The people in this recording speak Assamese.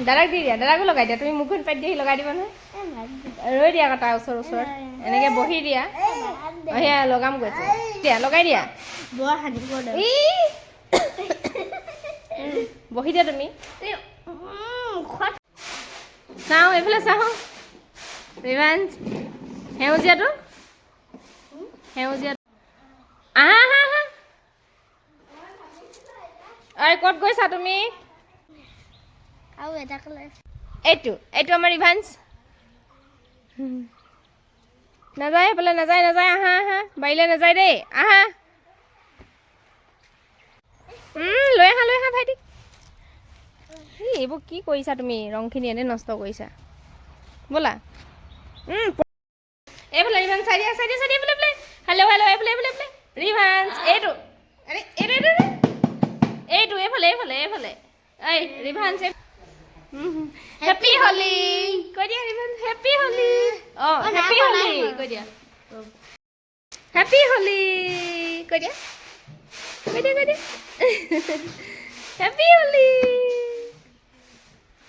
দাদাক দি দিয়া দাদাকো লগাই দিয়া তুমি মুখখন পাতি দি লগাই দিবা নহয় ৰৈ দিয়া আকৌ তাৰ ওচৰত এনেকৈ বহি দিয়া সেয়া লগাম গৈছে দিয়া লগাই দিয়া বহি দিয়া তুমি চাওঁ এইফালে চাওঁ ৰিভাঞ্চ সেউজীয়াটো আহা আহা আহা ঐ ক'ত গৈছা তুমি এইটো আমাৰ ৰিভাঞ্চ নাযায় সেইফালে নাযায় আহা আহা বাৰীলৈ নাযায় দেই আহা লৈ আহা ভাইটি এইবোৰ কি কৰিছা তুমি ৰংখিনি এনে নষ্ট কৰিছা ব'লা এইফালে ৰিভাঞ্চ চাই দিয়া এইফালে হেল্ল' এইফালে ৰিভাঞ্চ এইটো এইফালে এই ৰিভাঞ্চ হেপী হোলি কৈ দিয়া ৰিভাঞ্চ হেপী হোলি হেপী হোলি কৈ দিয়া হেপী হোলি কৈ দিয়া হেপী হোলি